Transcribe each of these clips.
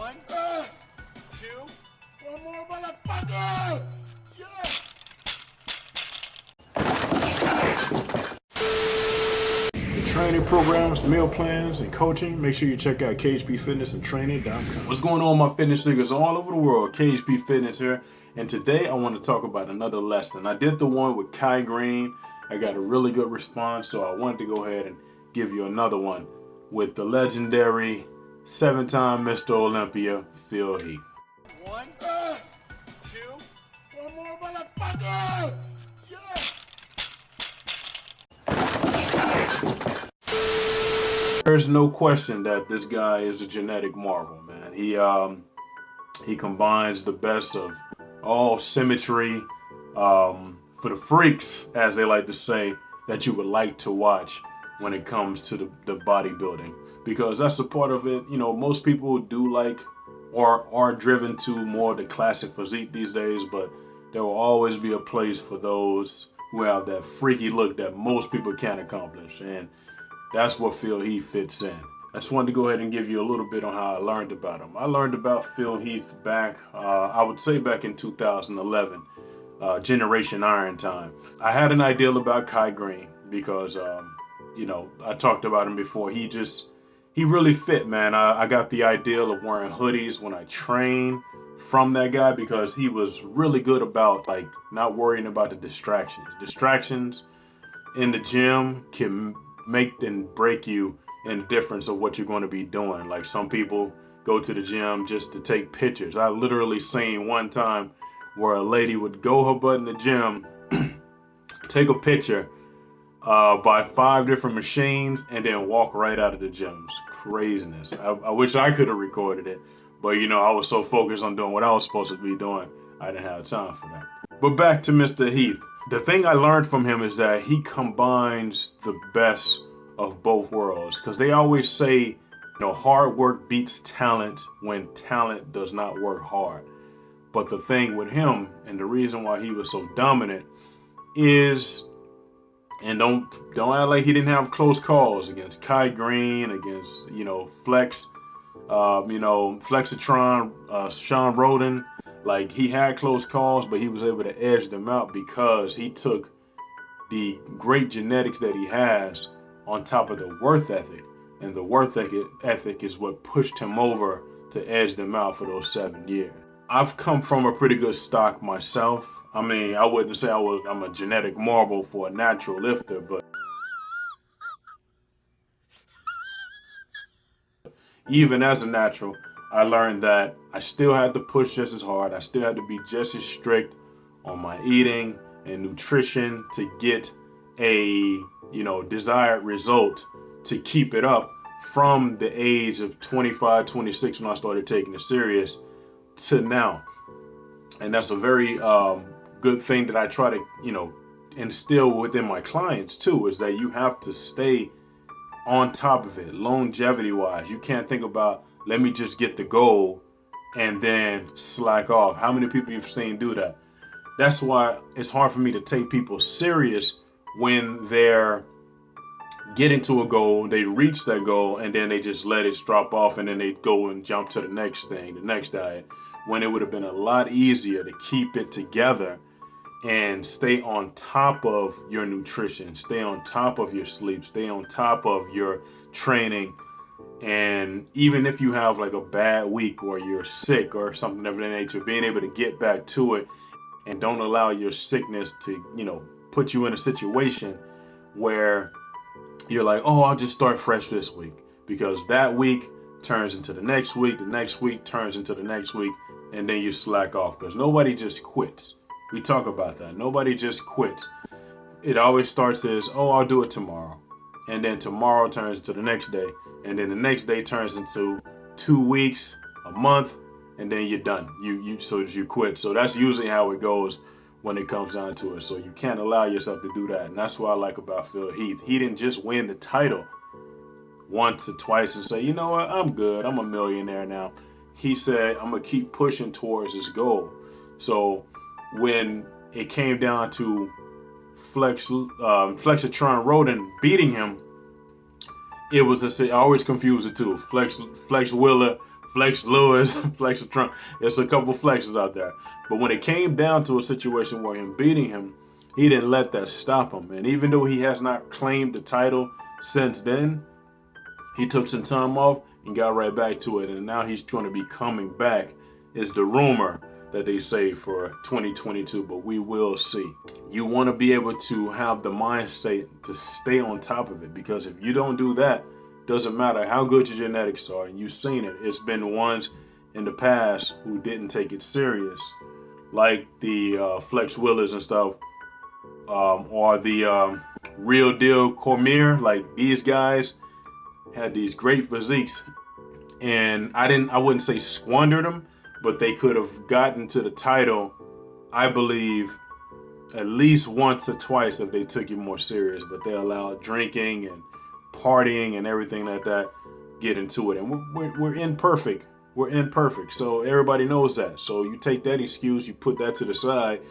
One, two, one more motherfucker! Yeah! Training programs, meal plans, and coaching, make sure you check out khpfitnessandtraining.com. What's going on, my fitness seekers all over the world? KHP Fitness here, and today I want to talk about another lesson. I did the one with Kai Green. I got a really good response, so I wanted to go ahead and give you another one with the legendary 7-time Mr. Olympia Phil Heath. One, two, one more motherfucker! Yeah! There's no question that this guy is a genetic marvel, man. He combines the best of all symmetry for the freaks, as they like to say, that you would like to watch when it comes to the bodybuilding, because that's a part of it. You know, most people do like or are driven to more the classic physique these days, but there will always be a place for those who have that freaky look that most people can't accomplish, and that's where Phil Heath fits in. I just wanted to go ahead and give you a little bit on how I learned about him. I learned about Phil Heath back, I would say back in 2011, Generation Iron time. I had an ideal about Kai Green because, you know, I talked about him before. He really fit, man. I got the ideal of wearing hoodies when I train from that guy because he was really good about like not worrying about the distractions. Distractions in the gym can make and break you in the difference of what you're going to be doing. Like, some people go to the gym just to take pictures. I literally seen one time where a lady would go her butt in the gym, take a picture by 5 different machines, and then walk right out of the gym. It's craziness. I wish I could have recorded it, but you know, I was so focused on doing what I was supposed to be doing, I didn't have time for that. But back to Mr. Heath. The thing I learned from him is that he combines the best of both worlds, because they always say, you know, hard work beats talent when talent does not work hard. But the thing with him, and the reason why he was so dominant, is, and don't act like he didn't have close calls against Kai Green, against, you know, Flex, Flexatron, Sean Roden. Like, he had close calls, but he was able to edge them out because he took the great genetics that he has on top of the worth ethic. And the worth ethic is what pushed him over to edge them out for those 7 years. I've come from a pretty good stock myself. I mean, I wouldn't say I'm a genetic marvel for a natural lifter, but even as a natural, I learned that I still had to push just as hard. I still had to be just as strict on my eating and nutrition to get a, you know, desired result, to keep it up from the age of 25, 26 when I started taking it serious to now. And that's a very good thing that I try to, you know, instill within my clients too, is that you have to stay on top of it longevity wise. You can't think about, let me just get the goal and then slack off. How many people you've seen do that? That's why it's hard for me to take people serious when they're getting to a goal, they reach that goal, and then they just let it drop off, and then they go and jump to the next thing, the next diet, when it would have been a lot easier to keep it together and stay on top of your nutrition, stay on top of your sleep, stay on top of your training. And even if you have like a bad week or you're sick or something of that nature, being able to get back to it and don't allow your sickness to, you know, put you in a situation where you're like, oh, I'll just start fresh this week, because that week turns into the next week turns into the next week, and then you slack off, because nobody just quits. We talk about that. Nobody just quits. It always starts as, oh, I'll do it tomorrow. And then tomorrow turns into the next day. And then the next day turns into 2 weeks, a month, and then you're done. You quit. So that's usually how it goes when it comes down to it. So you can't allow yourself to do that. And that's what I like about Phil Heath. He didn't just win the title once or twice and say, you know what, I'm good, I'm a millionaire now. He said, I'm gonna keep pushing towards his goal. So when it came down to Flexatron Roden beating him, it was I always confuse the two. Flex Willer, Flex Lewis, Flex Trump. There's a couple flexes out there. But when it came down to a situation where him beating him, he didn't let that stop him. And even though he has not claimed the title since then, he took some time off and got right back to it. And now he's going to be coming back, is the rumor that they say for 2022, but we will see. You want to be able to have the mindset to stay on top of it, because if you don't do that, doesn't matter how good your genetics are, and you've seen it. It's been the ones in the past who didn't take it serious, like the Flex Willers and stuff, or the Real Deal Cormier. Like, these guys had these great physiques, and I wouldn't say squandered them, but they could have gotten to the title, I believe, at least once or twice if they took it more serious. But they allowed drinking and partying and everything like that get into it. And we're imperfect. We're imperfect. So everybody knows that. So you take that excuse, you put that to the side,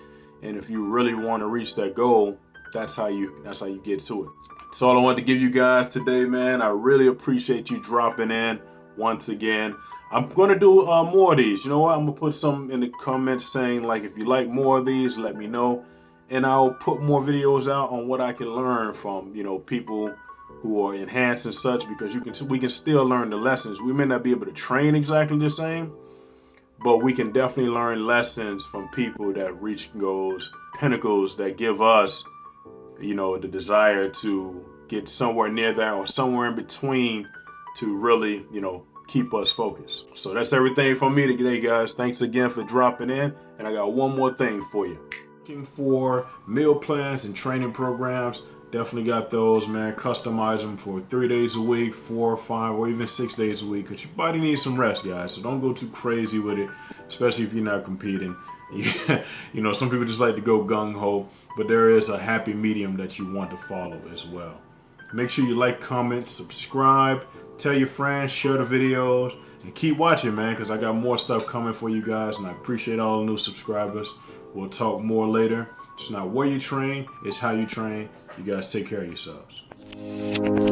and if you really want to reach that goal, that's how you get to it. That's all I wanted to give you guys today, man. I really appreciate you dropping in once again. I'm gonna do more of these. You know what? I'm gonna put some in the comments saying, like, if you like more of these, let me know, and I'll put more videos out on what I can learn from, you know, people who are enhanced and such, because we can still learn the lessons. We may not be able to train exactly the same, but we can definitely learn lessons from people that reach goals, pinnacles that give us, you know, the desire to get somewhere near that or somewhere in between to really, you know, keep us focused. So that's everything from me today, guys. Thanks again for dropping in. And I got one more thing for you. Looking for meal plans and training programs, definitely got those, man. Customize them for 3 days a week, 4 or 5, or even 6 days a week, because your body needs some rest, guys. So don't go too crazy with it, especially if you're not competing. You know, some people just like to go gung-ho, but there is a happy medium that you want to follow as well. Make sure you like, comment, subscribe, tell your friends, share the videos, and keep watching, man, because I got more stuff coming for you guys, and I appreciate all the new subscribers. We'll talk more later. It's not where you train, it's how you train. You guys take care of yourselves.